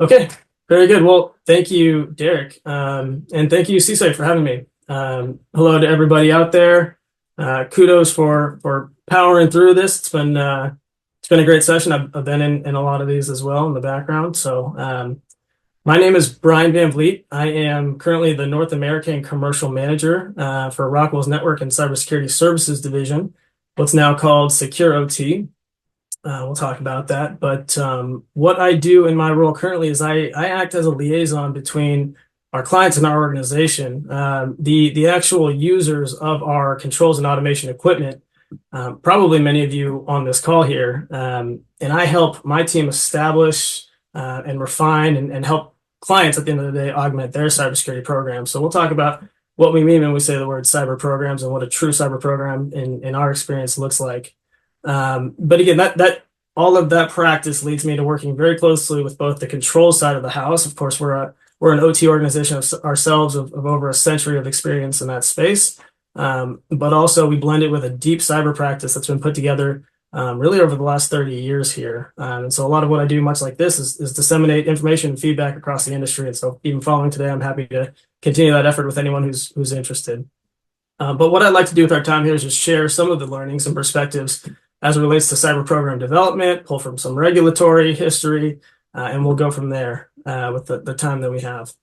Okay, very good. Well, thank you, Derek, and thank you, CSA, for having me. Hello to everybody out there. Kudos for powering through this. It's been a great session. I've been in a lot of these as well in the background. My name is Brian Van Vliet. I am currently the North American Commercial Manager for Rockwell's Network and Cybersecurity Services Division, what's now called Secure OT. We'll talk about that. But what I do in my role currently is I act as a liaison between our clients and our organization, the actual users of our controls and automation equipment, probably many of you on this call here. And I help my team establish and refine and help clients at the end of the day augment their cybersecurity programs. So we'll talk about what we mean when we say the word cyber programs and what a true cyber program in our experience looks like. But again, that all of that practice leads me to working very closely with both the control side of the house. Of course, we're an OT organization ourselves of over a century of experience in that space. But also we blend it with a deep cyber practice that's been put together really over the last 30 years here. And so a lot of what I do, much like this, is disseminate information and feedback across the industry. And so even following today, I'm happy to continue that effort with anyone who's interested. But what I'd like to do with our time here is just share some of the learnings and perspectives as it relates to cyber program development, pull from some regulatory history, and we'll go from there with the time that we have.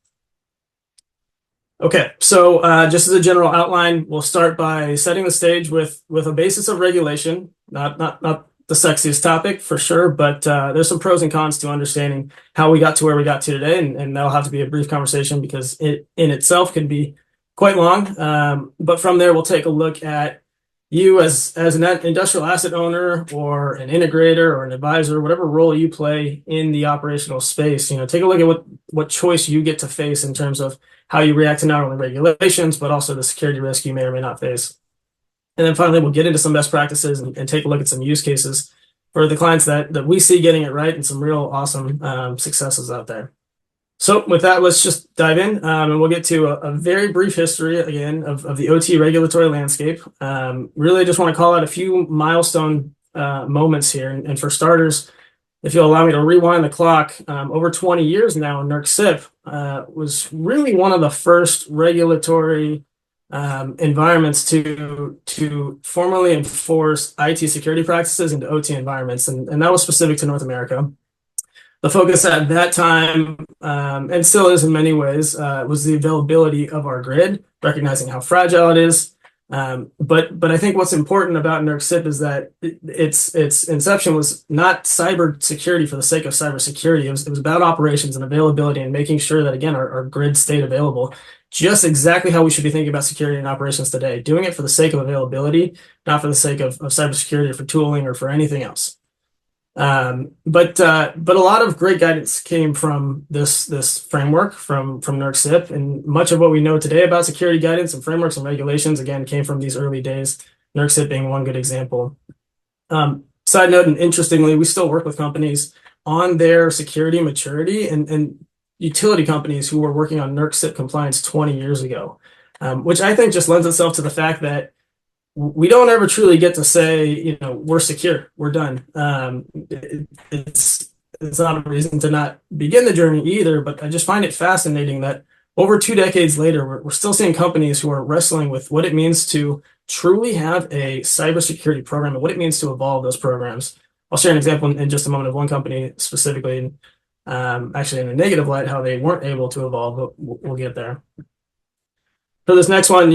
Okay, so just as a general outline, we'll start by setting the stage with a basis of regulation, not the sexiest topic for sure, but there's some pros and cons to understanding how we got to where we got to today, and that'll have to be a brief conversation because it in itself can be quite long. But from there, we'll take a look at you as an industrial asset owner or an integrator or an advisor, whatever role you play in the operational space. Take a look at what choice you get to face in terms of how you react to not only regulations, but also the security risk you may or may not face. And then finally, we'll get into some best practices and take a look at some use cases for the clients that we see getting it right and some real awesome successes out there. So with that, let's just dive in and we'll get to a very brief history again of the OT regulatory landscape. Really just want to call out a few milestone moments here. And for starters, if you'll allow me to rewind the clock, over 20 years now, NERC-CIP was really one of the first regulatory environments to formally enforce IT security practices into OT environments. And that was specific to North America. The focus at that time, and still is in many ways, was the availability of our grid, recognizing how fragile it is. But I think what's important about NERC-CIP is that its inception was not cyber security for the sake of cyber security. It was about operations and availability and making sure that, again, our grid stayed available. Just exactly how we should be thinking about security and operations today, doing it for the sake of availability, not for the sake of cybersecurity or for tooling or for anything else. But a lot of great guidance came from this framework from NERC-CIP, and much of what we know today about security guidance and frameworks and regulations, again, came from these early days, NERC-CIP being one good example. Side note, and interestingly, we still work with companies on their security maturity and utility companies who were working on NERC-CIP compliance 20 years ago, which I think just lends itself to the fact that we don't ever truly get to say, we're secure, we're done. It's not a reason to not begin the journey either, but I just find it fascinating that over 2 decades later, we're still seeing companies who are wrestling with what it means to truly have a cybersecurity program and what it means to evolve those programs. I'll share an example in just a moment of one company specifically, actually in a negative light, how they weren't able to evolve, but we'll get there. For this next one,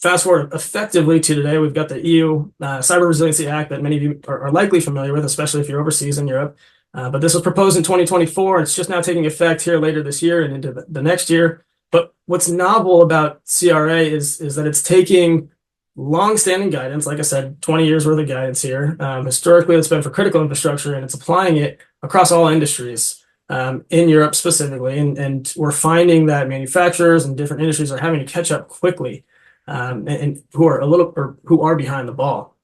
fast forward effectively to today, we've got the EU Cyber Resiliency Act that many of you are likely familiar with, especially if you're overseas in Europe. But this was proposed in 2024. It's just now taking effect here later this year and into the next year. But what's novel about CRA is that it's taking long-standing guidance, like I said, 20 years worth of guidance here. Historically, it's been for critical infrastructure, and it's applying it across all industries in Europe specifically. And we're finding that manufacturers and different industries are having to catch up quickly. And who are behind the ball.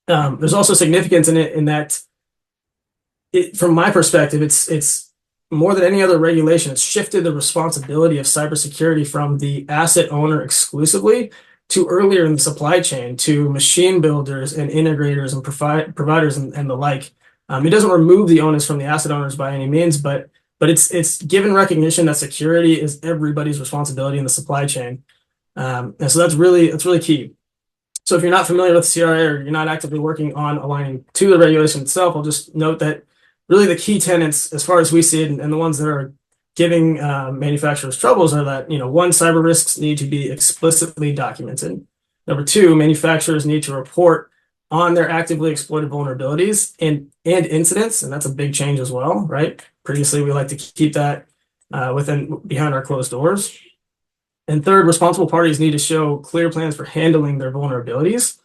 There's also significance in it in that, from my perspective, it's more than any other regulation. It's shifted the responsibility of cybersecurity from the asset owner exclusively to earlier in the supply chain to machine builders and integrators and providers and the like. It doesn't remove the onus from the asset owners by any means, but but it's given recognition that security is everybody's responsibility in the supply chain. And so that's really key. So if you're not familiar with CRA or you're not actively working on aligning to the regulation itself, I'll just note that really the key tenets, as far as we see it, and the ones that are giving manufacturers troubles are that, one, cyber risks need to be explicitly documented. Number two, manufacturers need to report on their actively exploited vulnerabilities and incidents, and that's a big change as well, right? Previously, we like to keep that behind our closed doors. And third, responsible parties need to show clear plans for handling their vulnerabilities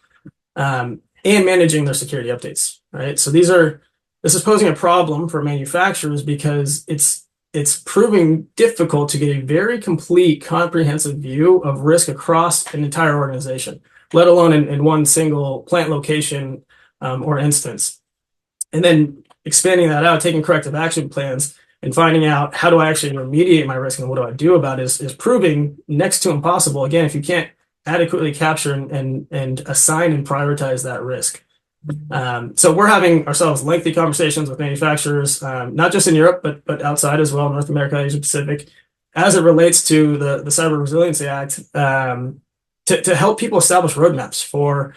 and managing their security updates, right? So this is posing a problem for manufacturers because it's proving difficult to get a very complete, comprehensive view of risk across an entire organization, let alone in one single plant location or instance. And then expanding that out, taking corrective action plans and finding out how do I actually remediate my risk and what do I do about it is proving next to impossible. Again, if you can't adequately capture and assign and prioritize that risk. So we're having ourselves lengthy conversations with manufacturers, not just in Europe, but outside as well, North America, Asia Pacific, as it relates to the Cyber Resiliency Act, to help people establish roadmaps for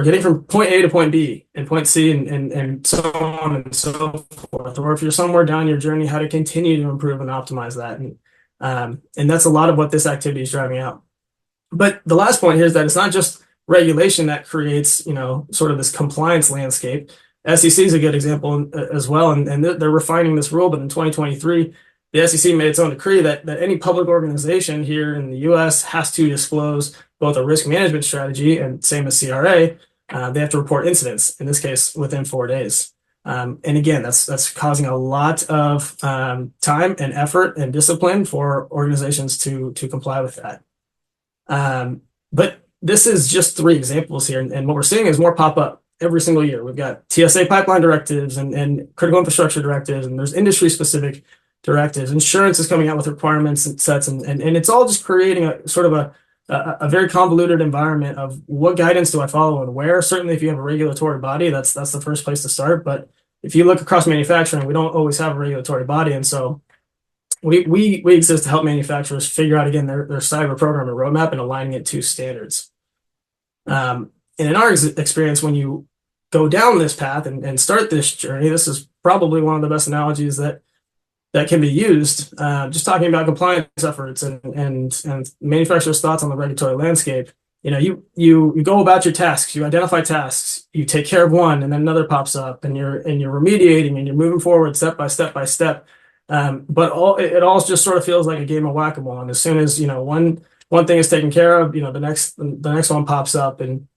getting from point A to point B and point C and so on and so forth, or if you're somewhere down your journey, how to continue to improve and optimize that. And that's a lot of what this activity is driving out. But the last point here is that it's not just regulation that creates, sort of this compliance landscape. SEC is a good example as well, and they're refining this rule. But in 2023, the SEC made its own decree that any public organization here in the U.S. has to disclose both a risk management strategy and same as CRA, they have to report incidents, in this case, within 4 days. And again, that's causing a lot of time and effort and discipline for organizations to comply with that. But this is just 3 examples here. And what we're seeing is more pop up every single year. We've got TSA pipeline directives and critical infrastructure directives, and there's industry specific directives. Insurance is coming out with requirements and sets, and it's all just creating a sort of a very convoluted environment of what guidance do I follow and where. Certainly, if you have a regulatory body, that's the first place to start. But if you look across manufacturing, we don't always have a regulatory body, and so we exist to help manufacturers figure out, again, their cyber program and roadmap and aligning it to standards. And in our experience, when you go down this path and start this journey, this is probably one of the best analogies that can be used. Just talking about compliance efforts and manufacturers' thoughts on the regulatory landscape. You go about your tasks, you identify tasks, you take care of one, and then another pops up, and you're remediating and you're moving forward step by step by step. But it all just sort of feels like a game of whack-a-mole. And as soon as one thing is taken care of, the next one pops up, and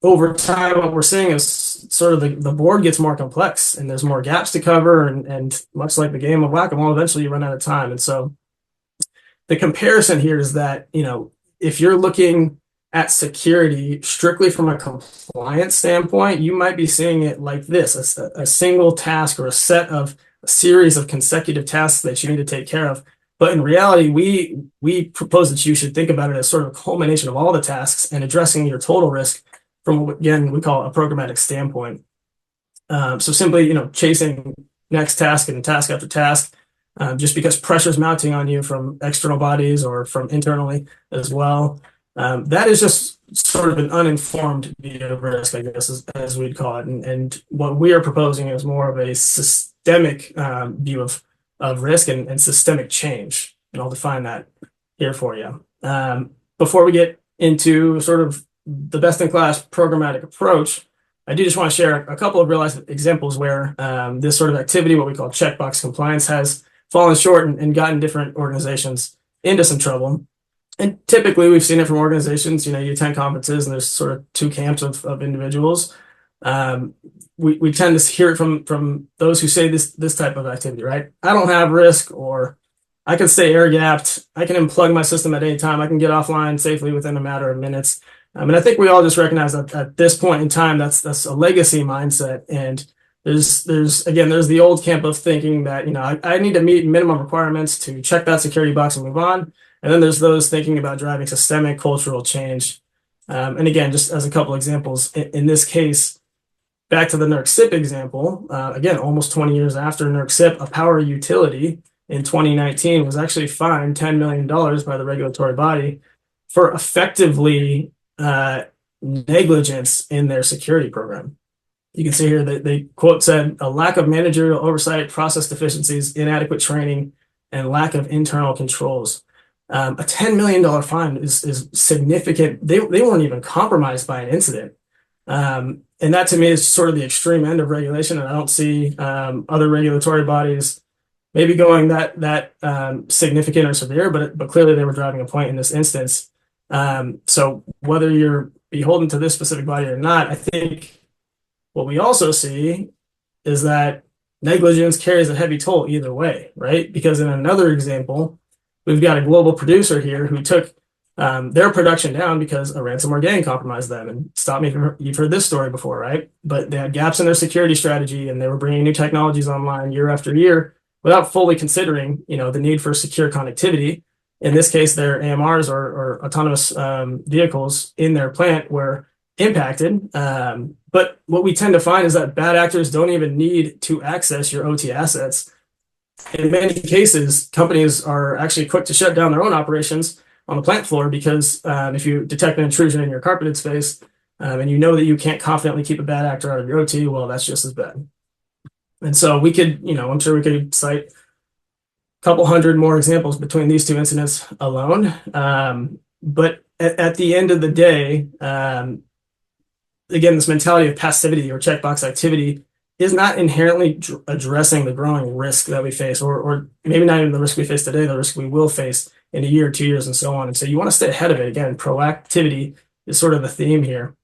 over time, what we're seeing is sort of the board gets more complex, and there's more gaps to cover, and much like the game of whack-a-mole, eventually you run out of time. And so the comparison here is that if you're looking at security strictly from a compliance standpoint, you might be seeing it like this: a single task or a series of consecutive tasks that you need to take care of. But in reality, we propose that you should think about it as sort of a culmination of all the tasks and addressing your total risk from what, again, we call a programmatic standpoint. So simply, chasing next task and task after task, just because pressure's mounting on you from external bodies or from internally as well. That is just sort of an uninformed view of risk, I guess, as we'd call it. And what we are proposing is more of a systemic view of risk and systemic change. And I'll define that here for you. Before we get into sort of the best-in-class programmatic approach, I do just want to share a couple of real-life examples where this sort of activity, what we call checkbox compliance, has fallen short and gotten different organizations into some trouble. And typically, we've seen it from organizations. You attend conferences, and there's sort of 2 camps of individuals. We tend to hear it from those who say this type of activity, right? I don't have risk, or I can stay air-gapped. I can unplug my system at any time. I can get offline safely within a matter of minutes. And I think we all just recognize that at this point in time, that's a legacy mindset. And there's the old camp of thinking that, I need to meet minimum requirements to check that security box and move on. And then there's those thinking about driving systemic cultural change. And again, just as a couple examples, in this case, back to the NERC SIP example, again, almost 20 years after NERC SIP, a power utility in 2019 was actually fined $10 million by the regulatory body for effectively negligence in their security program. You can see here that they quote said a lack of managerial oversight, process deficiencies, inadequate training, and lack of internal controls. A $10 million fine is significant. They weren't even compromised by an incident. And that to me is sort of the extreme end of regulation. And I don't see other regulatory bodies maybe going that significant or severe, but clearly they were driving a point in this instance. So whether you're beholden to this specific body or not, I think what we also see is that negligence carries a heavy toll either way, right? Because in another example, we've got a global producer here who took their production down because a ransomware gang compromised them. And stop me if you've heard this story before, right? But they had gaps in their security strategy, and they were bringing new technologies online year after year without fully considering, the need for secure connectivity. In this case, their AMRs or autonomous vehicles in their plant were impacted. But what we tend to find is that bad actors don't even need to access your OT assets. In many cases, companies are actually quick to shut down their own operations on the plant floor because if you detect an intrusion in your carpeted space and you know that you can't confidently keep a bad actor out of your OT, well, that's just as bad. And so we could, I'm sure we could cite a couple hundred more examples between these two incidents alone. But at the end of the day, again, this mentality of passivity or checkbox activity is not inherently addressing the growing risk that we face, or maybe not even the risk we face today, the risk we will face in a year, 2 years, and so on. And so you want to stay ahead of it. Again, proactivity is sort of the theme here.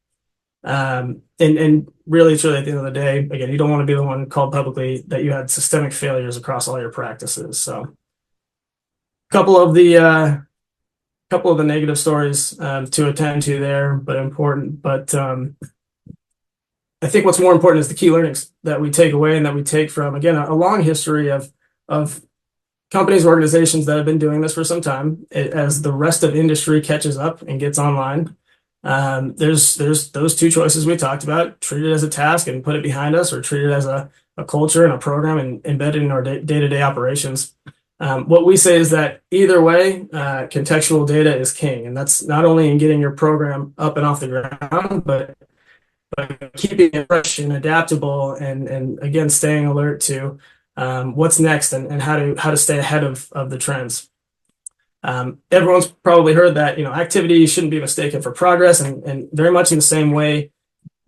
And really, truly, at the end of the day, again, you don't want to be the one called publicly that you had systemic failures across all your practices. So a couple of the negative stories to attend to there, but important. But I think what's more important is the key learnings that we take away and that we take from, again, a long history of companies, organizations that have been doing this for some time. As the rest of industry catches up and gets online, there's those two choices we talked about: treat it as a task and put it behind us, or treat it as a culture and a program and embedded in our day-to-day operations. What we say is that either way, contextual data is king, and that's not only in getting your program up and off the ground, but keeping it fresh and adaptable, and again, staying alert to what's next and how to stay ahead of the trends. Everyone's probably heard that activity shouldn't be mistaken for progress, and very much in the same way,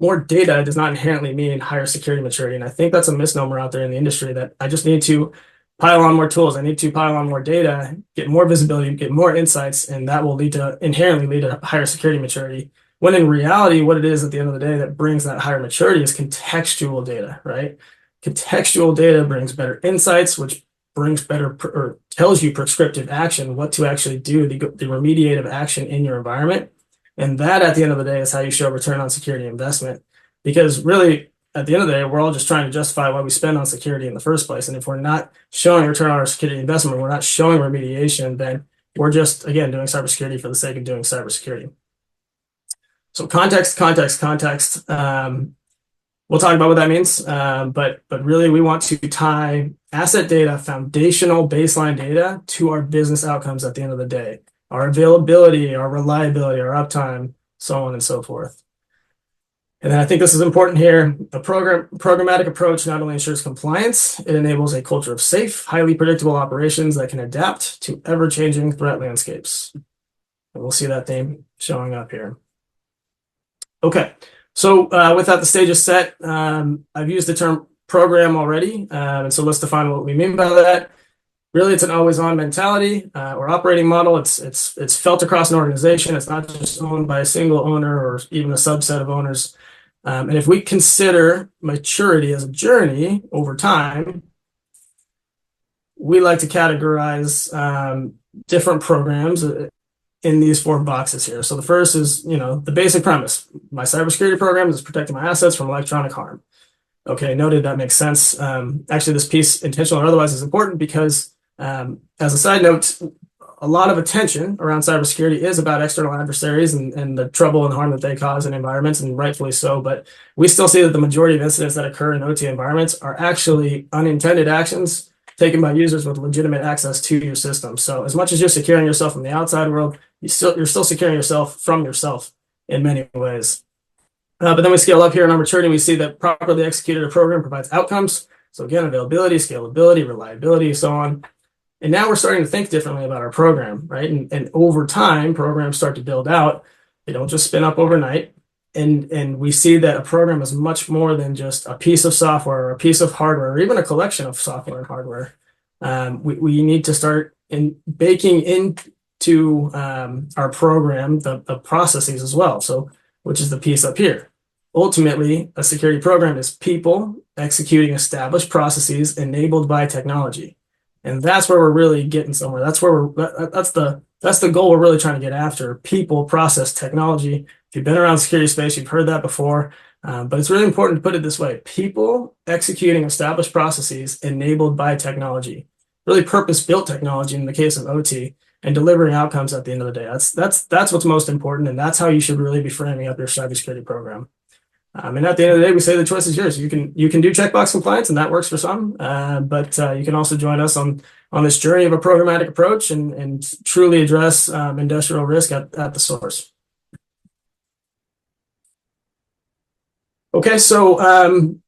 more data does not inherently mean higher security maturity. And I think that's a misnomer out there in the industry, that I just need to pile on more tools, I need to pile on more data, get more visibility, get more insights, and that will inherently lead to higher security maturity. When in reality, what it is at the end of the day that brings that higher maturity is contextual data, right? Contextual data brings better insights, which brings better or tells you prescriptive action, what to actually do, the remediative action in your environment. And that at the end of the day is how you show return on security investment. Because really, at the end of the day, we're all just trying to justify why we spend on security in the first place. And if we're not showing return on our security investment, we're not showing remediation, then we're just, again, doing cybersecurity for the sake of doing cybersecurity. So context. We'll talk about what that means, but really we want to tie asset data, foundational baseline data, to our business outcomes at the end of the day. Our availability, our reliability, our uptime, so on and so forth. And then I think this is important here. A programmatic approach not only ensures compliance, it enables a culture of safe, highly predictable operations that can adapt to ever-changing threat landscapes. And we'll see that theme showing up here. Okay, so with that, the stage is set. I've used the term program already, and so let's define what we mean by that. Really, it's an always-on mentality or operating model. It's felt across an organization. It's not just owned by a single owner or even a subset of owners. And if we consider maturity as a journey over time, we like to categorize different programs in these 4 boxes here. So the first is, the basic premise. My cybersecurity program is protecting my assets from electronic harm. Okay, noted, that makes sense. Actually, this piece, intentional or otherwise, is important because, as a side note, a lot of attention around cybersecurity is about external adversaries and the trouble and harm that they cause in environments, and rightfully so. But we still see that the majority of incidents that occur in OT environments are actually unintended actions taken by users with legitimate access to your system. So as much as you're securing yourself from the outside world, you're still securing yourself from yourself in many ways. But then we scale up here in our maturity, we see that properly executed a program provides outcomes. So again, availability, scalability, reliability, so on. And now we're starting to think differently about our program, right? And over time, programs start to build out. They don't just spin up overnight. And we see that a program is much more than just a piece of software or a piece of hardware or even a collection of software and hardware. We need to start baking into our program the processes as well. So, which is the piece up here. Ultimately, a security program is people executing established processes enabled by technology. And that's where we're really getting somewhere. That's the goal we're really trying to get after: people, process, technology. If you've been around the security space, you've heard that before. But it's really important to put it this way: people executing established processes enabled by technology, really purpose-built technology in the case of OT, and delivering outcomes at the end of the day. That's what's most important, and that's how you should really be framing up your cybersecurity program. And at the end of the day, we say the choice is yours. You can do checkbox compliance, and that works for some. But you can also join us on this journey of a programmatic approach and truly address industrial risk at the source. Okay, so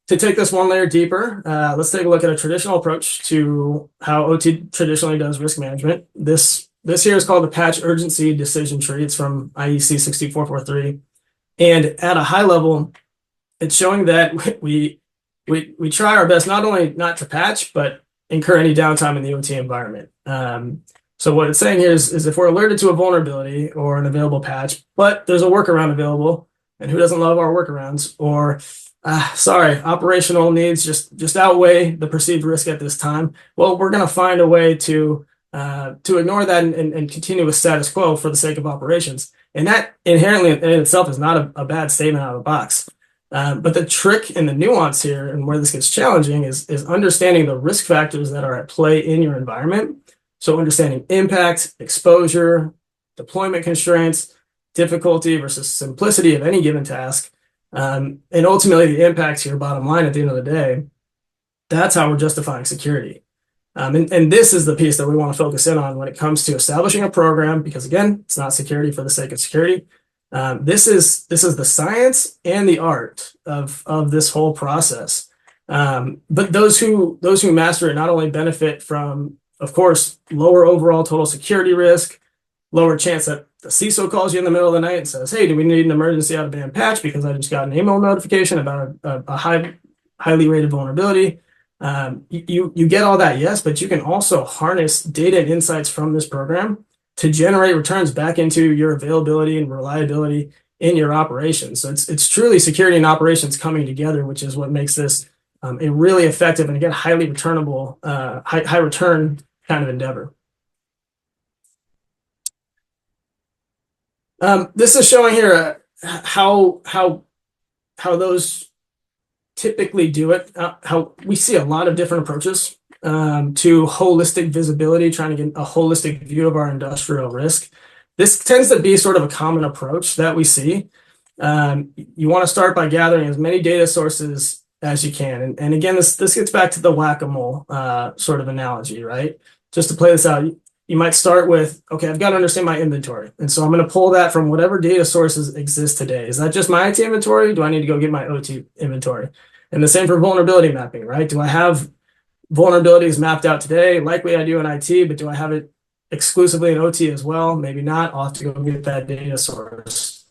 to take this one layer deeper, let's take a look at a traditional approach to how OT traditionally does risk management. This here is called the patch urgency decision tree. It's from IEC 62443, and at a high level, it's showing that we try our best not only not to patch, but incur any downtime in the OT environment. So what it's saying here is if we're alerted to a vulnerability or an available patch, but there's a workaround available, and who doesn't love our workarounds? Or operational needs just outweigh the perceived risk at this time. Well, we're going to find a way to ignore that and continue with status quo for the sake of operations. And that inherently in itself is not a bad statement out of the box. But the trick and the nuance here, and where this gets challenging, is understanding the risk factors that are at play in your environment. So understanding impact, exposure, deployment constraints, difficulty versus simplicity of any given task, and ultimately the impact to your bottom line at the end of the day. That's how we're justifying security. And this is the piece that we want to focus in on when it comes to establishing a program, because again, it's not security for the sake of security. This is the science and the art of this whole process. But those who master it not only benefit from, of course, lower overall total security risk, lower chance that the CISO calls you in the middle of the night and says, "Hey, do we need an emergency out-of-band patch because I just got an email notification about a highly rated vulnerability." You get all that, yes, but you can also harness data and insights from this program to generate returns back into your availability and reliability in your operations. So it's truly security and operations coming together, which is what makes this a really effective and again highly returnable, high return kind of endeavor. This is showing here how those typically do it. How we see a lot of different approaches to holistic visibility, trying to get a holistic view of our industrial risk. This tends to be sort of a common approach that we see. You want to start by gathering as many data sources as you can. And again, this gets back to the whack-a-mole sort of analogy, right? Just to play this out, you might start with, okay, I've got to understand my inventory. And so I'm going to pull that from whatever data sources exist today. Is that just my IT inventory? Do I need to go get my OT inventory? And the same for vulnerability mapping, right? Do I have vulnerabilities mapped out today? Likely I do in IT, but do I have it exclusively in OT as well? Maybe not. I'll have to go get that data source.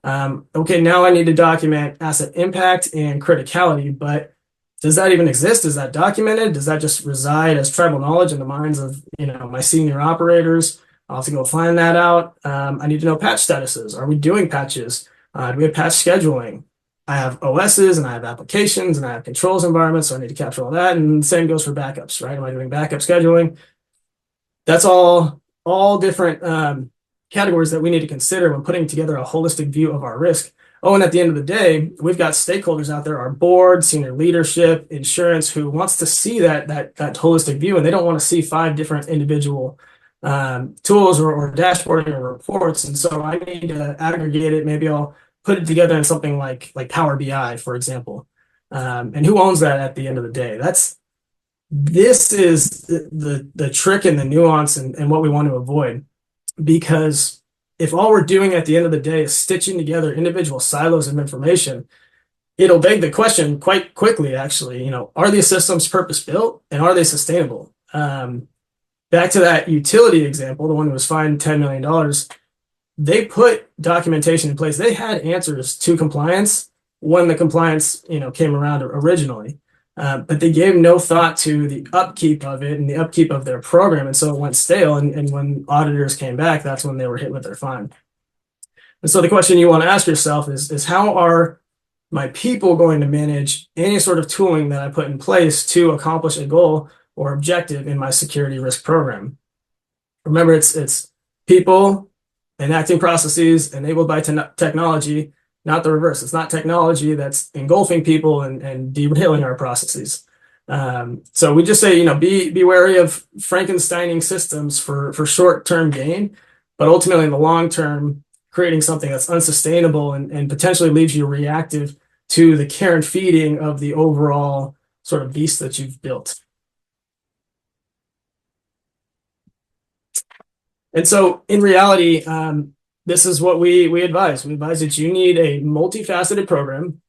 Okay, now I need to document asset impact and criticality, but does that even exist? Is that documented? Does that just reside as tribal knowledge in the minds of my senior operators? I'll have to go find that out. I need to know patch statuses. Are we doing patches? Do we have patch scheduling? I have OSs and I have applications and I have controls environments, so I need to capture all that. And the same goes for backups, right? Am I doing backup scheduling? That's all different categories that we need to consider when putting together a holistic view of our risk. Oh, and at the end of the day, we've got stakeholders out there, our board, senior leadership, insurance, who wants to see that holistic view, and they don't want to see 5 different individual tools or dashboarding or reports. And so I need to aggregate it. Maybe I'll put it together in something like Power BI, for example. And who owns that at the end of the day? This is the trick and the nuance and what we want to avoid. Because if all we're doing at the end of the day is stitching together individual silos of information, it'll beg the question quite quickly, actually, are these systems purpose built and are they sustainable? Back to that utility example, the one who was fined $10 million, they put documentation in place. They had answers to compliance when the compliance, came around originally. But they gave no thought to the upkeep of it and the upkeep of their program. And so it went stale. And when auditors came back, that's when they were hit with their fine. And so the question you want to ask yourself is how are my people going to manage any sort of tooling that I put in place to accomplish a goal or objective in my security risk program? Remember, it's people enacting processes enabled by technology, not the reverse. It's not technology that's engulfing people and derailing our processes. So we just say, be wary of Frankensteining systems for short-term gain, but ultimately in the long term, creating something that's unsustainable and potentially leaves you reactive to the care and feeding of the overall sort of beast that you've built. And so in reality, this is what we advise. We advise that you need a multifaceted program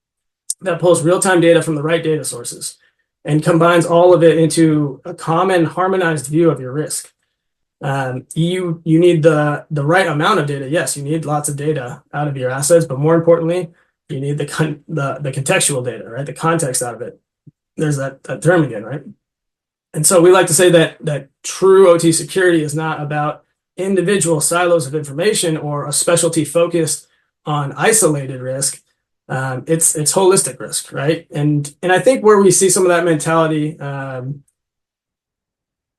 that pulls real-time data from the right data sources and combines all of it into a common harmonized view of your risk. You need the right amount of data. Yes, you need lots of data out of your assets, but more importantly, you need the contextual data, right? The context out of it. There's that term again, right? And so we like to say that true OT security is not about individual silos of information or a specialty focused on isolated risk. It's holistic risk, right? And I think where we see some of that mentality,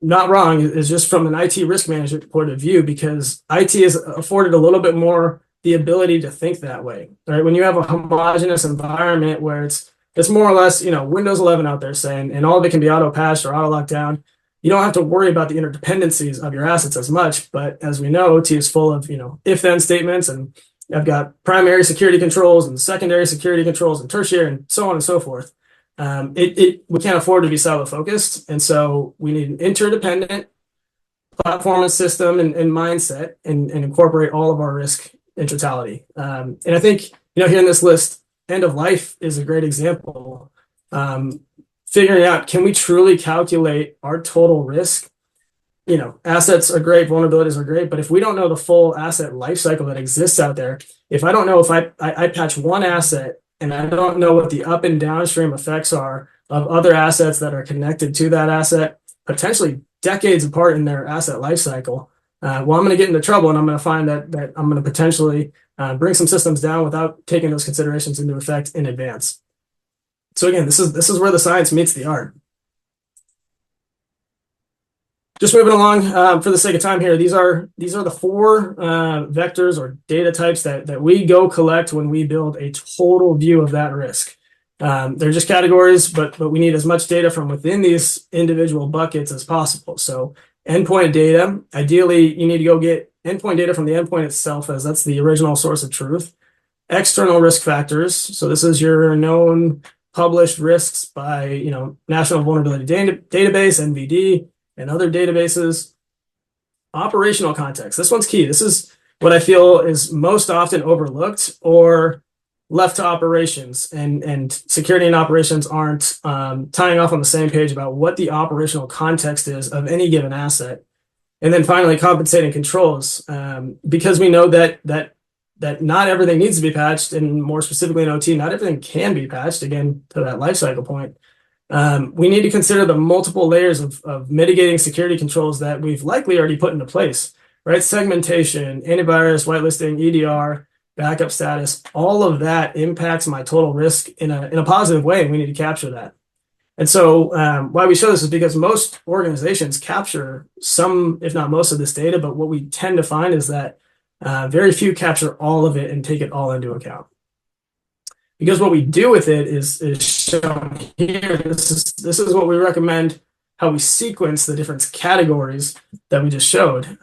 not wrong, is just from an IT risk management point of view, because IT is afforded a little bit more the ability to think that way, right? When you have a homogeneous environment where it's more or less, Windows 11 out there saying, and all of it can be auto patched or auto locked down. You don't have to worry about the interdependencies of your assets as much, but as we know, OT is full of, if-then statements, and I've got primary security controls and secondary security controls and tertiary and so on and so forth. We can't afford to be silo focused. And so we need an interdependent platform and system and mindset and incorporate all of our risk in totality. And I think, here in this list, end of life is a great example. Figuring out, can we truly calculate our total risk? Assets are great, vulnerabilities are great, but if we don't know the full asset life cycle that exists out there, if I don't know, if I patch one asset and I don't know what the up and downstream effects are of other assets that are connected to that asset, potentially decades apart in their asset life cycle, I'm going to get into trouble, and I'm going to find that I'm going to potentially bring some systems down without taking those considerations into effect in advance. So again, this is where the science meets the art. Just moving along, for the sake of time here, these are the four vectors or data types that we go collect when we build a total view of that risk. They're just categories, but we need as much data from within these individual buckets as possible. So endpoint data, ideally, you need to go get endpoint data from the endpoint itself, as that's the original source of truth. External risk factors, so this is your known published risks by National Vulnerability Database, NVD, and other databases. Operational context, this one's key. This is what I feel is most often overlooked or left to operations, and security and operations aren't tying off on the same page about what the operational context is of any given asset. And then finally, compensating controls, because we know that not everything needs to be patched, and more specifically in OT, not everything can be patched, again, to that lifecycle point. We need to consider the multiple layers of mitigating security controls that we've likely already put into place, right? Segmentation, antivirus, whitelisting, EDR, backup status, all of that impacts my total risk in a positive way, and we need to capture that. And so why we show this is because most organizations capture some, if not most of this data, but what we tend to find is that very few capture all of it and take it all into account. Because what we do with it is shown here. This is what we recommend, how we sequence the different categories that we just showed.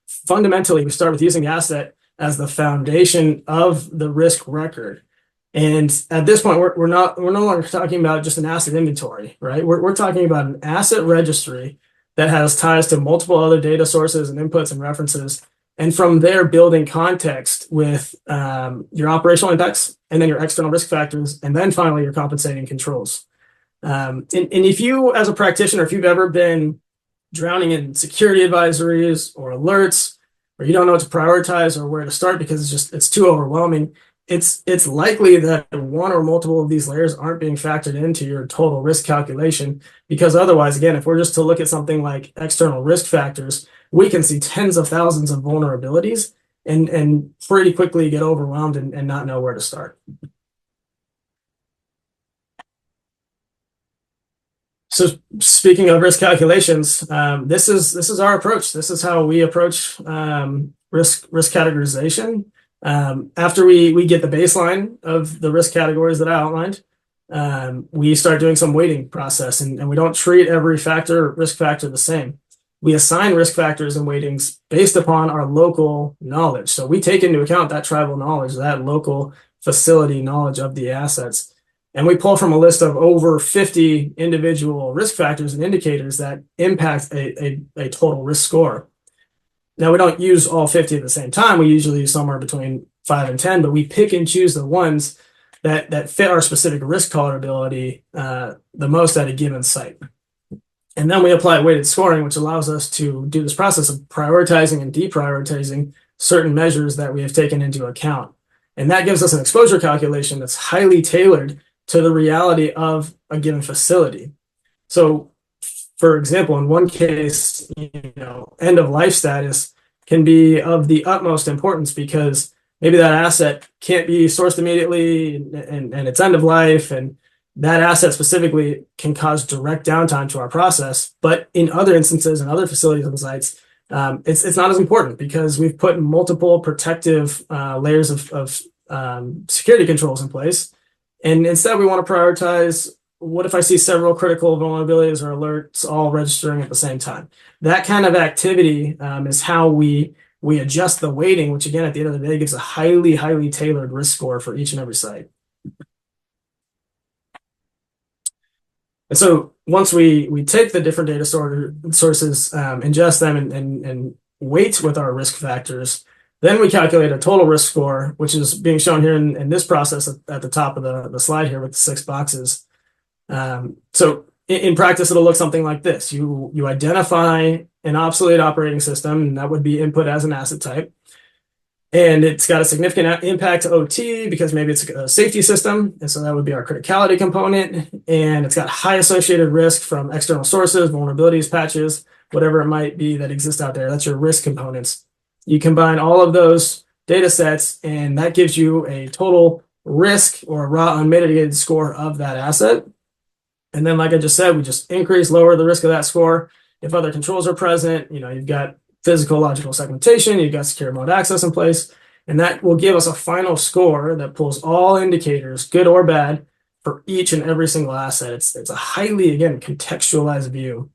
Fundamentally, we start with using the asset as the foundation of the risk record. And at this point, we're no longer talking about just an asset inventory, right? We're talking about an asset registry that has ties to multiple other data sources and inputs and references. And from there, building context with your operational impacts, and then your external risk factors, and then finally your compensating controls. And if you, as a practitioner, if you've ever been drowning in security advisories or alerts, or you don't know what to prioritize or where to start because it's too overwhelming, it's likely that one or multiple of these layers aren't being factored into your total risk calculation, because otherwise, again, if we're just to look at something like external risk factors, we can see tens of thousands of vulnerabilities and pretty quickly get overwhelmed and not know where to start. So speaking of risk calculations, this is our approach. This is how we approach risk categorization. After we get the baseline of the risk categories that I outlined, we start doing some weighting process, and we don't treat every risk factor the same. We assign risk factors and weightings based upon our local knowledge. So we take into account that tribal knowledge, that local facility knowledge of the assets. And we pull from a list of over 50 individual risk factors and indicators that impact a total risk score. Now, we don't use all 50 at the same time. We usually use somewhere between 5 and 10, but we pick and choose the ones that fit our specific risk tolerability the most at a given site. And then we apply weighted scoring, which allows us to do this process of prioritizing and deprioritizing certain measures that we have taken into account. And that gives us an exposure calculation that's highly tailored to the reality of a given facility. So, for example, in one case, end of life status can be of the utmost importance because maybe that asset can't be sourced immediately and it's end of life, and that asset specifically can cause direct downtime to our process. But in other instances and other facilities and sites, it's not as important because we've put multiple protective layers of security controls in place. And instead, we want to prioritize, what if I see several critical vulnerabilities or alerts all registering at the same time? That kind of activity is how we adjust the weighting, which again, at the end of the day, gives a highly, highly tailored risk score for each and every site. And so once we take the different data sources, ingest them, and weight with our risk factors, then we calculate a total risk score, which is being shown here in this process at the top of the slide here with the 6 boxes. So in practice, it'll look something like this. You identify an obsolete operating system, and that would be input as an asset type. And it's got a significant impact to OT because maybe it's a safety system. And so that would be our criticality component. And it's got high associated risk from external sources, vulnerabilities, patches, whatever it might be that exists out there. That's your risk components. You combine all of those data sets, and that gives you a total risk or raw unmitigated score of that asset. And then, like I just said, we just lower the risk of that score. If other controls are present, you've got physical logical segmentation, you've got secure mode access in place, and that will give us a final score that pulls all indicators, good or bad, for each and every single asset. It's a highly, again, contextualized view.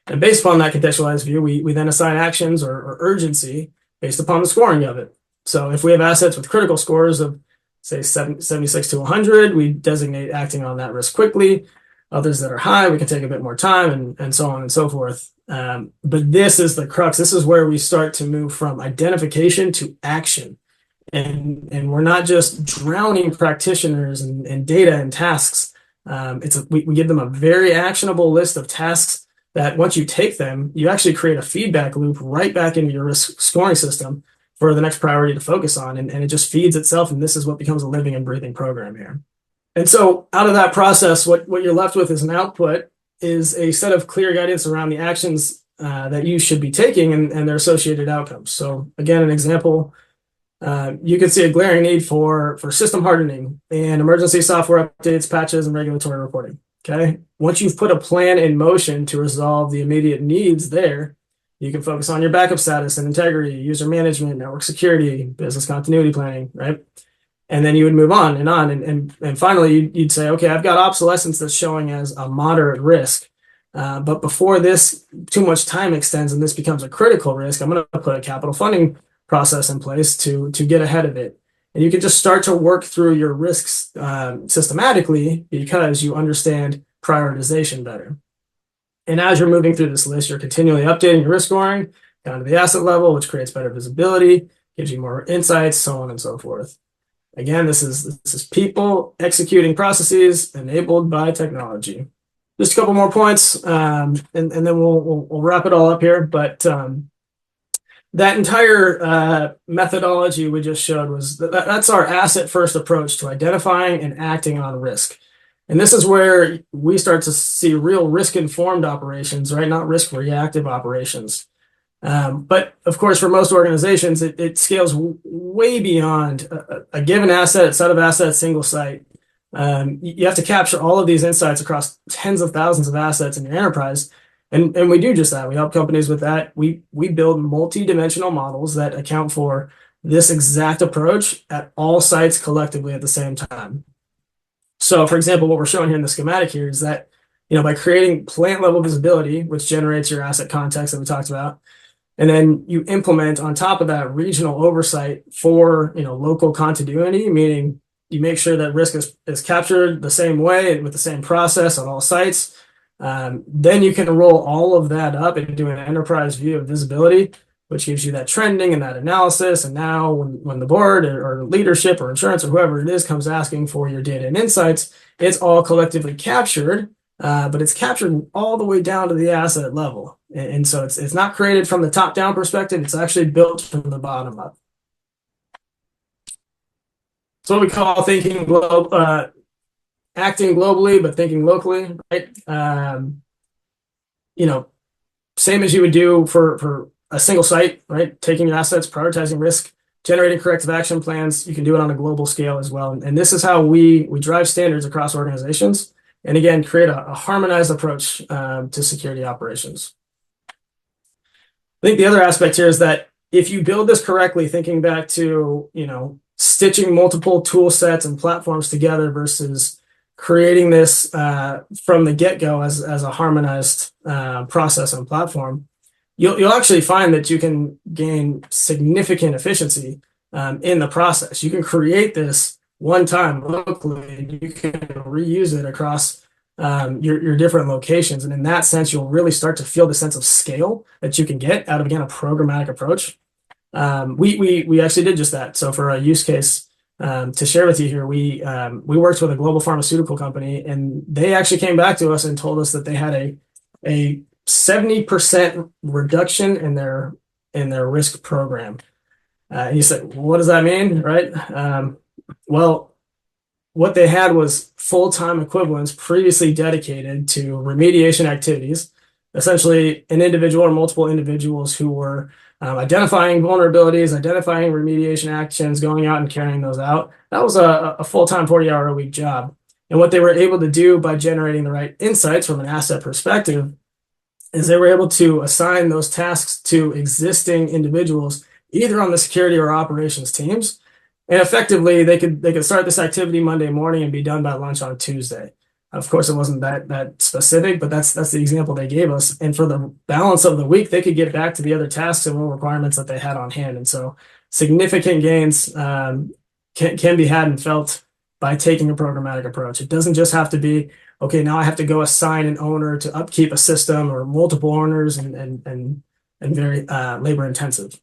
And based upon that contextualized view, we then assign actions or urgency based upon the scoring of it. So if we have assets with critical scores of, say, 76 to 100, we designate acting on that risk quickly. Others that are high, we can take a bit more time, and so on and so forth. But this is the crux. This is where we start to move from identification to action. And we're not just drowning practitioners in data and tasks. We give them a very actionable list of tasks that once you take them, you actually create a feedback loop right back into your risk scoring system for the next priority to focus on. And it just feeds itself. And this is what becomes a living and breathing program here. And so out of that process, what you're left with is an output, is a set of clear guidance around the actions that you should be taking and their associated outcomes. So again, an example, you can see a glaring need for system hardening and emergency software updates, patches, and regulatory reporting. Okay. Once you've put a plan in motion to resolve the immediate needs there, you can focus on your backup status and integrity, user management, network security, business continuity planning, right? And then you would move on. And finally, you'd say, okay, I've got obsolescence that's showing as a moderate risk. But before this too much time extends and this becomes a critical risk, I'm going to put a capital funding process in place to get ahead of it. And you can just start to work through your risks systematically because you understand prioritization better. And as you're moving through this list, you're continually updating your risk scoring down to the asset level, which creates better visibility, gives you more insights, so on and so forth. Again, this is people executing processes enabled by technology. Just a couple more points, and then we'll wrap it all up here. But that entire methodology we just showed was that's our asset first approach to identifying and acting on risk. And this is where we start to see real risk informed operations, right? Not risk reactive operations. But of course, for most organizations, it scales way beyond a given asset, a set of assets, single site. You have to capture all of these insights across tens of thousands of assets in your enterprise. And we do just that. We help companies with that. We build multi-dimensional models that account for this exact approach at all sites collectively at the same time. So, for example, what we're showing here in the schematic here is that, by creating plant level visibility, which generates your asset context that we talked about, and then you implement on top of that regional oversight for, local continuity, meaning you make sure that risk is captured the same way and with the same process on all sites. Then you can roll all of that up and do an enterprise view of visibility, which gives you that trending and that analysis. And now when the board or leadership or insurance or whoever it is comes asking for your data and insights, it's all collectively captured, but it's captured all the way down to the asset level. And so it's not created from the top down perspective. It's actually built from the bottom up. It's what we call acting globally, but thinking locally, right? Same as you would do for a single site, right? Taking your assets, prioritizing risk, generating corrective action plans. You can do it on a global scale as well. And this is how we drive standards across organizations. And again, create a harmonized approach to security operations. I think the other aspect here is that if you build this correctly, thinking back to, stitching multiple tool sets and platforms together versus creating this from the get-go as a harmonized process and platform, you'll actually find that you can gain significant efficiency in the process. You can create this one time locally, and you can reuse it across your different locations. And in that sense, you'll really start to feel the sense of scale that you can get out of, again, a programmatic approach. We actually did just that. So for a use case to share with you here, we worked with a global pharmaceutical company, and they actually came back to us and told us that they had a 70% reduction in their risk program. And you said, what does that mean, right? Well, what they had was full-time equivalents previously dedicated to remediation activities, essentially an individual or multiple individuals who were identifying vulnerabilities, identifying remediation actions, going out and carrying those out. That was a full-time 40-hour-a-week job. And what they were able to do by generating the right insights from an asset perspective is they were able to assign those tasks to existing individuals, either on the security or operations teams. And effectively, they could start this activity Monday morning and be done by lunch on Tuesday. Of course, it wasn't that specific, but that's the example they gave us. And for the balance of the week, they could get back to the other tasks and role requirements that they had on hand. And so significant gains can be had and felt by taking a programmatic approach. It doesn't just have to be, okay, now I have to go assign an owner to upkeep a system or multiple owners and very labor intensive.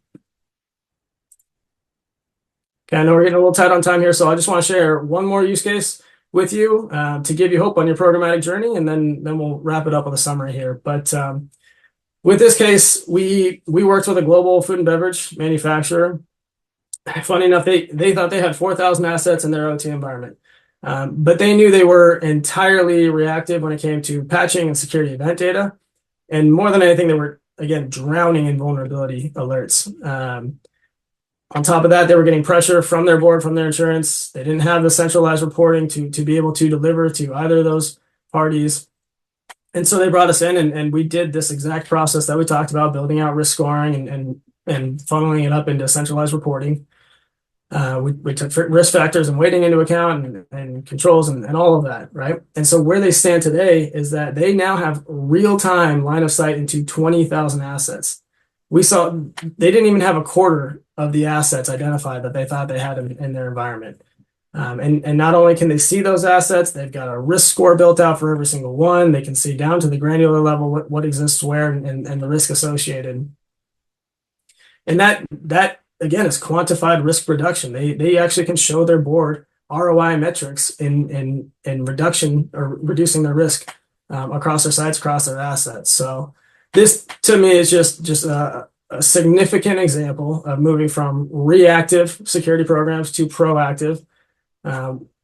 Okay, I know we're getting a little tight on time here, so I just want to share one more use case with you to give you hope on your programmatic journey, and then we'll wrap it up with a summary here. But with this case, we worked with a global food and beverage manufacturer. Funny enough, they thought they had 4,000 assets in their OT environment, but they knew they were entirely reactive when it came to patching and security event data. And more than anything, they were, again, drowning in vulnerability alerts. On top of that, they were getting pressure from their board, from their insurance. They didn't have the centralized reporting to be able to deliver to either of those parties. And so they brought us in, and we did this exact process that we talked about, building out risk scoring and funneling it up into centralized reporting. We took risk factors and weighting into account and controls and all of that, right? And so where they stand today is that they now have real-time line of sight into 20,000 assets. we saw they didn't even have a quarter of the assets identified that they thought they had in their environment. And not only can they see those assets, they've got a risk score built out for every single one. They can see down to the granular level what exists where and the risk associated. And that again is quantified risk reduction. They actually can show their board ROI metrics in reduction or reducing their risk across their sites, across their assets. So this to me is just a significant example of moving from reactive security programs to proactive,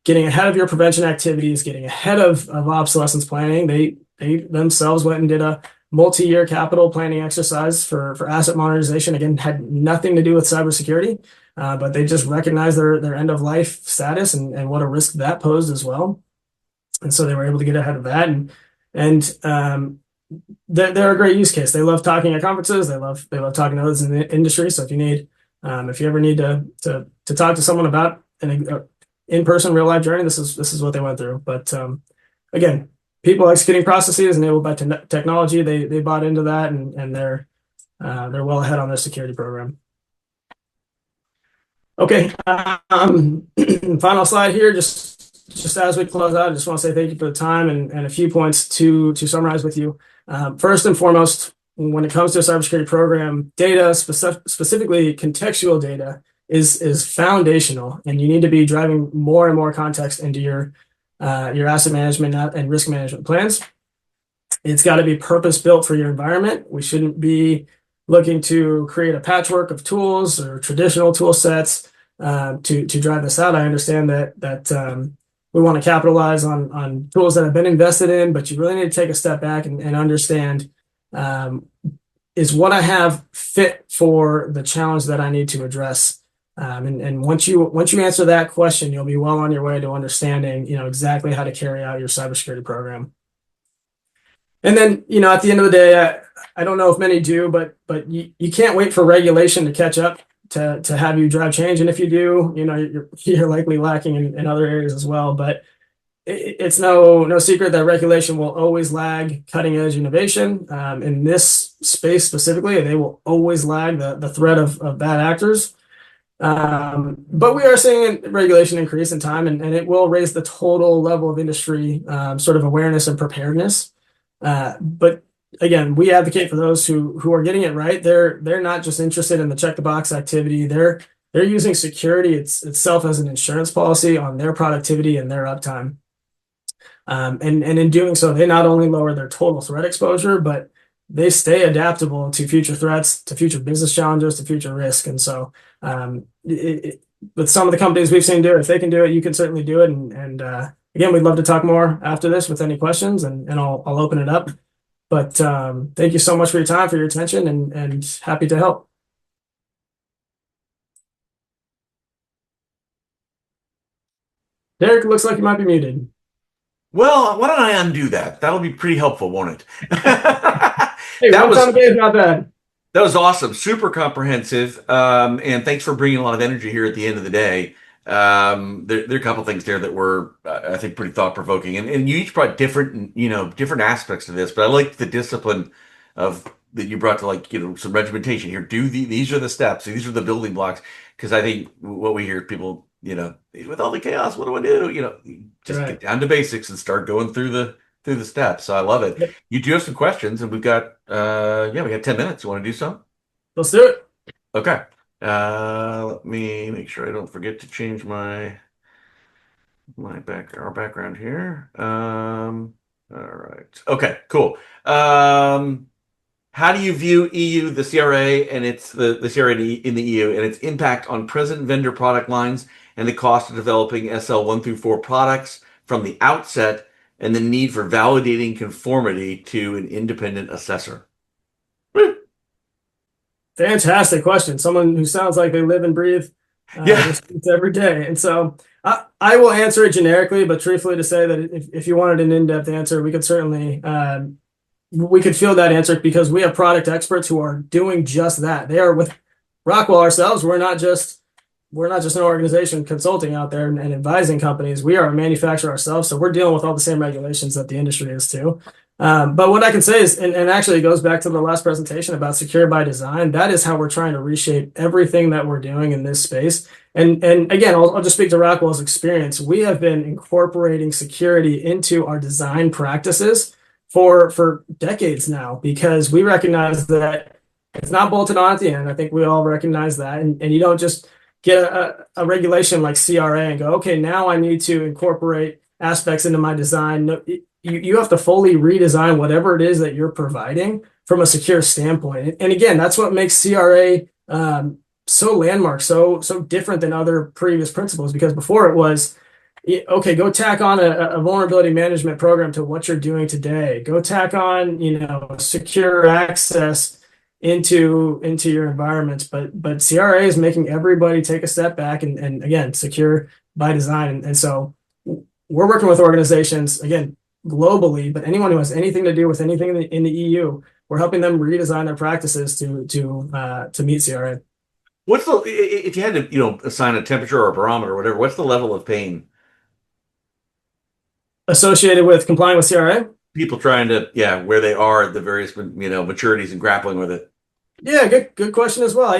getting ahead of your prevention activities, getting ahead of obsolescence planning. They themselves went and did a multi-year capital planning exercise for asset modernization. Again, had nothing to do with cybersecurity, but they just recognized their end of life status and what a risk that posed as well. And so they were able to get ahead of that. And they're a great use case. They love talking at conferences. They love talking to others in the industry. So if you ever need to talk to someone about an in-person real life journey, this is what they went through. But again, people executing processes enabled by technology, they bought into that, and they're well ahead on their security program. Okay, final slide here. Just as we close out, I just want to say thank you for the time and a few points to summarize with you. First and foremost, when it comes to a cybersecurity program, data, specifically contextual data, is foundational, and you need to be driving more and more context into your asset management and risk management plans. It's got to be purpose built for your environment. We shouldn't be looking to create a patchwork of tools or traditional tool sets to drive this out. I understand that we want to capitalize on tools that have been invested in, but you really need to take a step back and understand, is what I have fit for the challenge that I need to address? And once you answer that question, you'll be well on your way to understanding, exactly how to carry out your cybersecurity program. And then, at the end of the day, I don't know if many do, but you can't wait for regulation to catch up to have you drive change. And if you do, you're likely lacking in other areas as well. But it's no secret that regulation will always lag cutting edge innovation. In this space specifically, they will always lag the threat of bad actors. But we are seeing regulation increase in time, and it will raise the total level of industry sort of awareness and preparedness. But again, we advocate for those who are getting it right. They're not just interested in the check the box activity. They're using security itself as an insurance policy on their productivity and their uptime. And in doing so, they not only lower their total threat exposure, but they stay adaptable to future threats, to future business challenges, to future risk. And so with some of the companies we've seen do it, if they can do it, you can certainly do it. And again, we'd love to talk more after this with any questions, and I'll open it up. But thank you so much for your time, for your attention, and happy to help. Derek, looks like you might be muted. Well, why don't I undo that? That'll be pretty helpful, won't it? Hey, that was not bad. That was awesome, super comprehensive, and thanks for bringing a lot of energy here at the end of the day. There are a couple things there that were, I think, pretty thought provoking, and you each brought different aspects to this. But I liked the discipline that you brought to some regimentation here. These are the steps, these are the building blocks. Because I think what we hear people, with all the chaos, what do I do? Just Right. get down to basics and start going through the steps. So I love it. Yep. You do have some questions, and we got 10 minutes. You want to do some? Let's do it. Okay. Let me make sure I don't forget to change our background here. All right. Okay, cool. How do you view the CRA and the CRA in the EU and its impact on present vendor product lines and the cost of developing SL 1 through 4 products from the outset, and the need for validating conformity to an independent assessor? Fantastic question. Someone who sounds like they live and breathe this every day. And so I will answer it generically, but truthfully to say that if you wanted an in-depth answer, we could certainly field that answer, because we have product experts who are doing just that. They are with Rockwell ourselves. We're not just an organization consulting out there and advising companies. We are a manufacturer ourselves, so we're dealing with all the same regulations that the industry is too. But what I can say is, and actually it goes back to the last presentation about secure by design. That is how we're trying to reshape everything that we're doing in this space. And again, I'll just speak to Rockwell's experience. We have been incorporating security into our design practices for decades now because we recognize that it's not bolted on at the end. I think we all recognize that. And you don't just get a regulation like CRA and go, okay, now I need to incorporate aspects into my design. No, you have to fully redesign whatever it is that you're providing from a secure standpoint. And again, that's what makes CRA so landmark, so different than other previous principles. Because before it was, okay, go tack on a vulnerability management program to what you're doing today. Go tack on, secure access into your environments. But CRA is making everybody take a step back and again, secure by design. And so we're working with organizations again globally, but anyone who has anything to do with anything in the EU, we're helping them redesign their practices to meet CRA. What's the if you had to, assign a temperature or a barometer or whatever, what's the level of pain? Associated with complying with CRA? People trying to, yeah, where they are at the various, maturities and grappling with it. Yeah, good question as well.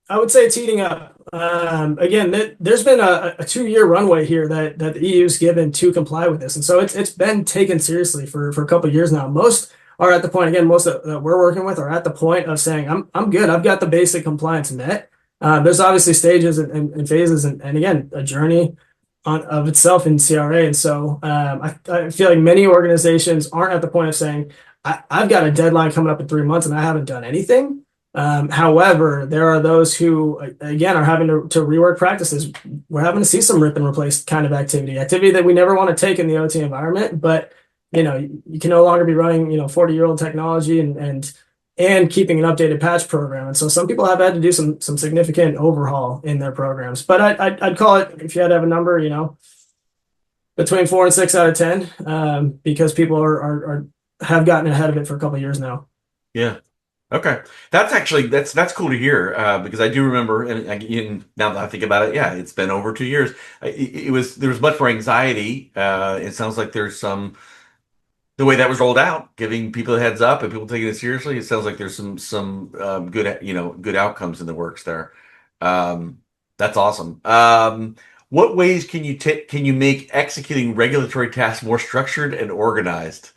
I would say it's heating up. Again, there's been a 2 year runway here that the EU's given to comply with this, and so it's been taken seriously for a couple of years now. Most are at the point, again, most that we're working with are at the point of saying, I'm good. I've got the basic compliance met. There's obviously stages and phases, and again, a journey of itself in CRA. And so I feel like many organizations aren't at the point of saying, I've got a deadline coming up in 3 months and I haven't done anything. However, there are those who, again, are having to rework practices. We're having to see some rip and replace kind of activity that we never want to take in the OT environment. But, you can no longer be running, 40-year-old technology and keeping an updated patch program. And so some people have had to do some significant overhaul in their programs. But I'd call it, if you had to have a number, between 4 and 6 out of 10, because people have gotten ahead of it for a couple of years now. Yeah. Okay. That's actually that's cool to hear because I do remember, and now that I think about it, yeah, it's been over 2 years. There was much more anxiety. It sounds like there's the way that was rolled out, giving people a heads up and people taking it seriously. It sounds like there's some good outcomes in the works there. That's awesome. What ways can you make executing regulatory tasks more structured and organized?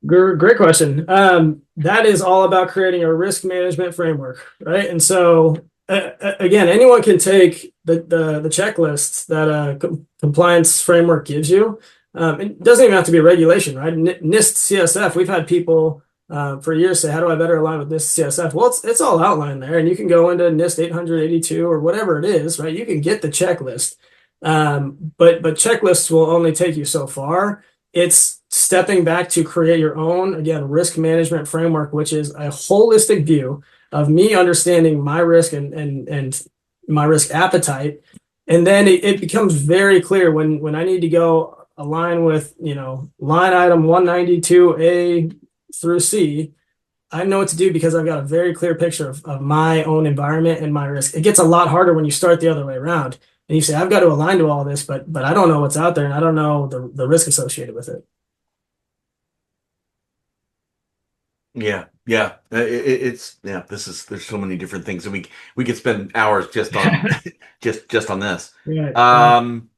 Great question. That is all about creating a risk management framework, right? And so, again, anyone can take the checklists that a compliance framework gives you. It doesn't even have to be a regulation, right? NIST CSF, we've had people for years say, how do I better align with NIST CSF? Well, it's all outlined there, and you can go into NIST 882 or whatever it is, right? You can get the checklist. But checklists will only take you so far. It's stepping back to create your own, again, risk management framework, which is a holistic view of me understanding my risk and my risk appetite. And then it becomes very clear when I need to go align with, line item 192A through C. I know what to do because I've got a very clear picture of my own environment and my risk. It gets a lot harder when you start the other way around. And you say, I've got to align to all this, but I don't know what's out there and I don't know the risk associated with it. Yeah, yeah. There's so many different things, and we could spend hours just on just on this. Right. Um,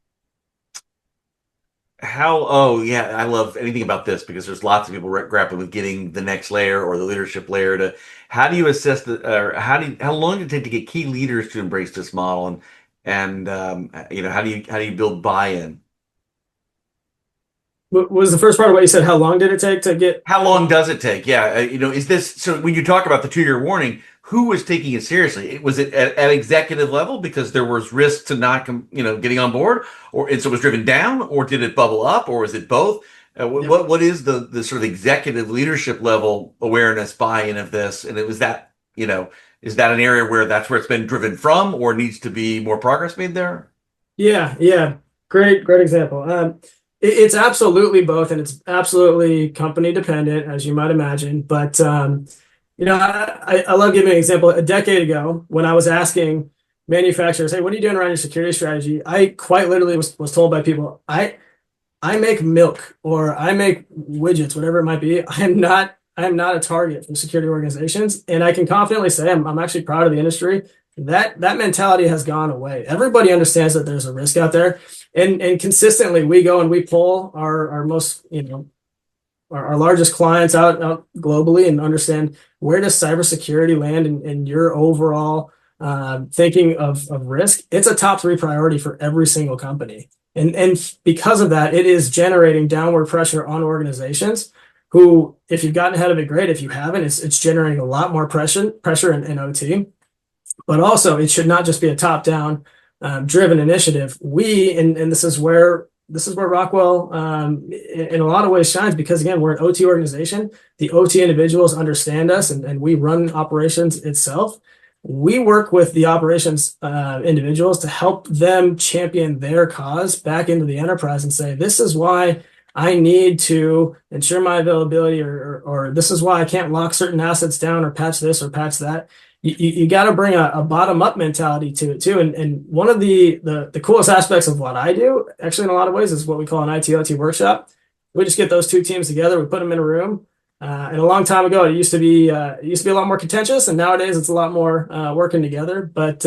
oh yeah, I love anything about this because there's lots of people grappling with getting the next layer or the leadership layer to. How do you assess or how long did it take to get key leaders to embrace this model, and how do you build buy-in? What was the first part of what you said? How long did it take to get? How long does it take? Yeah, is this so? When you talk about the 2 year warning, who was taking it seriously? Was it at executive level because there was risk to not, getting on board, or and so it was driven down, or did it bubble up, or was it both? What is the sort of executive leadership level awareness buy-in of this? And it was that, is that an area where that's where it's been driven from, or needs to be more progress made there? Yeah. Great example. It's absolutely both, and it's absolutely company dependent, as you might imagine. But I love giving an example. A decade ago, when I was asking manufacturers, "Hey, what are you doing around your security strategy?" I quite literally was told by people, "I I make milk or I make widgets, whatever it might be. I am not a target for security organizations. And I can confidently say I'm actually proud of the industry. That mentality has gone away. Everybody understands that there's a risk out there. And consistently we go and we pull our most, our largest clients out globally and understand where does cybersecurity land in your overall thinking of risk. It's a top three priority for every single company. And because of that, it is generating downward pressure on organizations who, if you've gotten ahead of it, great. If you haven't, it's generating a lot more pressure in OT. But also, it should not just be a top-down driven initiative. And this is where Rockwell, in a lot of ways, shines because again, we're an OT organization. The OT individuals understand us, and we run operations itself. We work with the operations individuals to help them champion their cause back into the enterprise and say, this is why I need to ensure my availability, or this is why I can't lock certain assets down or patch this or patch that. You got to bring a bottom up mentality to it too. And one of the coolest aspects of what I do, actually, in a lot of ways, is what we call an IT/OT workshop. We just get those two teams together, we put them in a room. And a long time ago, it used to be a lot more contentious, and nowadays it's a lot more working together. But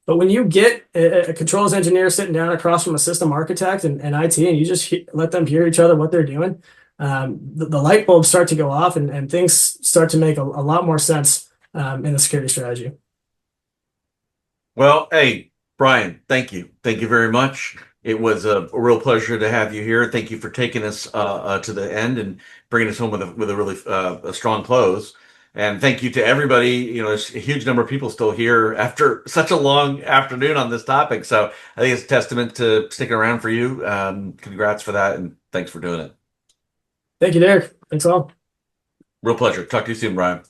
when you get a controls engineer sitting down across from a system architect and IT, and you just let them hear each other what they're doing, the light bulbs start to go off, and things start to make a lot more sense in the security strategy. Well, hey, Brian, thank you. Thank you very much. It was a real pleasure to have you here. Thank you for taking us to the end and bringing us home with a really a strong close. And thank you to everybody. There's a huge number of people still here after such a long afternoon on this topic. So I think it's a testament to sticking around for you. Congrats for that, and thanks for doing it. Thank you, Derek. Thanks all. Real pleasure. Talk to you soon, Brian.